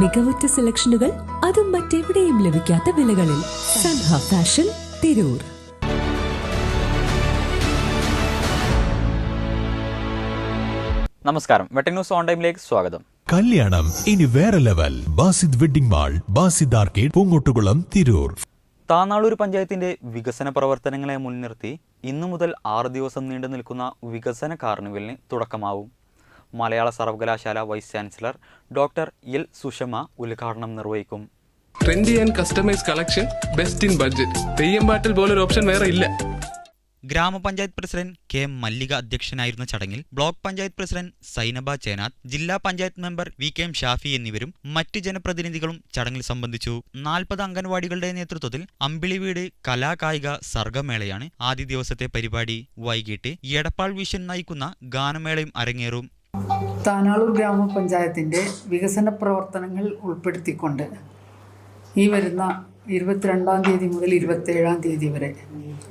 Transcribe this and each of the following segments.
മികവുറ്റ സെലക്ഷനുകൾ, അതും മറ്റെവിടെയും ലഭിക്കാത്ത വിലകളിൽ. സൻഹ ഫാഷൻ, തിരൂർ. നമസ്കാരം, വെട്ടൻ ന്യൂസ് ഓൺ ടൈമിലേക്ക് സ്വാഗതം. കല്യാണം ഇനി വേറെ level. Basid wedding mall, Basid arcade, Poongottukulam, Tirur. Tanalur പഞ്ചായത്തിന്റെ വികസന പ്രവർത്തനങ്ങളെ മുൻനിർത്തി ഇന്നു മുതൽ 6 ദിവസം നീണ്ടു നിൽക്കുന്ന വികസന കാർണിവലിന് തുടക്കമാവും. മലയാള സർവകലാശാല vice chancellor doctor L Sushama ഉദ്ഘാടനം നിർവഹിക്കും. Trendy and customise collection, best in budget. തെയ്യമ്പാട്ടിൽ പോലൊരു ഓപ്ഷൻ വേറെ ഇല്ല. ഗ്രാമപഞ്ചായത്ത് പ്രസിഡന്റ് കെ മല്ലിക അധ്യക്ഷനായിരുന്ന ചടങ്ങിൽ ബ്ലോക്ക് പഞ്ചായത്ത് പ്രസിഡന്റ് സൈനബ ചേനാഥ്, ജില്ലാ panchayat member V K M Shafi എന്നിവരും മറ്റ് ജനപ്രതിനിധികളും ചടങ്ങിൽ സംബന്ധിച്ചു. 40 അംഗൻവാടികളുടെ നേതൃത്വത്തിൽ അമ്പിളിവീട് കലാകായിക സർഗമേളയാണ് ആദ്യ ദിവസത്തെ പരിപാടി. വൈകിട്ട് എടപ്പാൾ വിഷൻ നയിക്കുന്ന ഗാനമേളയും അരങ്ങേറും. താനാളൂർ ഗ്രാമപഞ്ചായത്തിൻ്റെ വികസന പ്രവർത്തനങ്ങൾ ഉൾപ്പെടുത്തിക്കൊണ്ട് ഈ വരുന്ന 22-ാം തീയതി മുതൽ 27-ാം തീയതി വരെ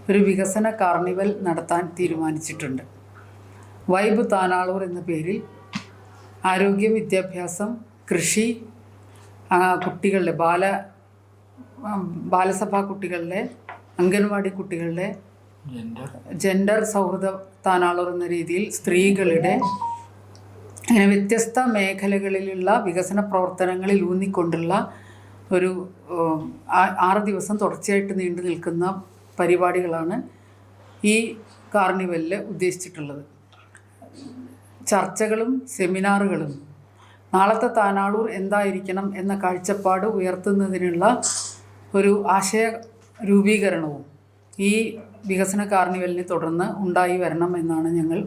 ഒരു വികസന കാർണിവൽ നടത്താൻ തീരുമാനിച്ചിട്ടുണ്ട്. വൈബ് താനാളൂർ എന്ന പേരിൽ ആരോഗ്യ, വിദ്യാഭ്യാസം, കൃഷി, കുട്ടികളുടെ ബാലസഭാ കുട്ടികളുടെ, അംഗൻവാടി കുട്ടികളുടെ, ജെൻഡർ സൗഹൃദ താനാളൂർ എന്ന രീതിയിൽ സ്ത്രീകളുടെ, അങ്ങനെ വ്യത്യസ്ത മേഖലകളിലുള്ള വികസന പ്രവർത്തനങ്ങളിൽ ഊന്നിക്കൊണ്ടുള്ള ഒരു 6 ദിവസം തുടർച്ചയായിട്ട് നീണ്ടു നിൽക്കുന്ന പരിപാടികളാണ് ഈ കാർണിവലിൽ ഉദ്ദേശിച്ചിട്ടുള്ളത്. ചർച്ചകളും സെമിനാറുകളും നാളത്തെ താനാളൂർ എന്തായിരിക്കണം എന്ന കാഴ്ചപ്പാട് ഉയർത്തുന്നതിനുള്ള ഒരു ആശയ രൂപീകരണവും ഈ വികസന കാർണിവലിനെ തുടർന്ന് ഉണ്ടായി വരണം എന്നാണ് ഞങ്ങൾ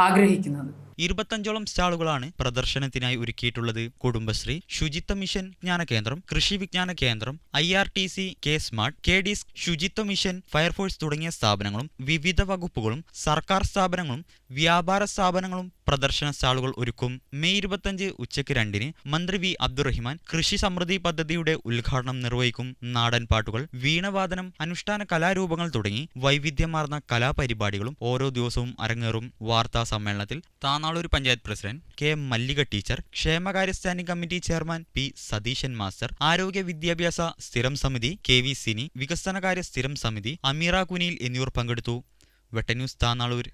ആഗ്രഹിക്കുന്നത്. 25ഓളം സ്റ്റാളുകളാണ് പ്രദർശനത്തിനായി ഒരുക്കിയിട്ടുള്ളത്. കുടുംബശ്രീ, ശുചിത്വ മിഷൻ വിജ്ഞാന കേന്ദ്രം, കൃഷി Vigyan Kendra, IRTC, K smart, K disc, Suchitwa mission, fire force തുടങ്ങിയ സ്ഥാപനങ്ങളും വിവിധ വകുപ്പുകളും സർക്കാർ സ്ഥാപനങ്ങളും വ്യാപാര സ്ഥാപനങ്ങളും പ്രദർശന സ്റ്റാളുകൾ ഒരുക്കും. മെയ് 25 ഉച്ചയ്ക്ക് 2-ന് മന്ത്രി വി അബ്ദുറഹിമാൻ കൃഷി സമൃദ്ധി പദ്ധതിയുടെ ഉദ്ഘാടനം നിർവഹിക്കും. നാടൻ പാട്ടുകൾ, വീണവാദനം, അനുഷ്ഠാന കലാരൂപങ്ങൾ തുടങ്ങി വൈവിധ്യമാർന്ന കലാപരിപാടികളും ഓരോ ദിവസവും അരങ്ങേറും. വാർത്താ സമ്മേളനത്തിൽ താനാളൂർ പഞ്ചായത്ത് പ്രസിഡന്റ് കെ മല്ലിക ടീച്ചർ, ക്ഷേമകാര്യ standing committee chairman P Satheesan master, ആരോഗ്യ വിദ്യാഭ്യാസ സ്ഥിരം സമിതി KV സിനി, വികസനകാര്യ സ്ഥിരം സമിതി അമീറ കുനിയിൽ എന്നിവർ പങ്കെടുത്തു. വെട്ടൻ ന്യൂസ് താനാളൂർ.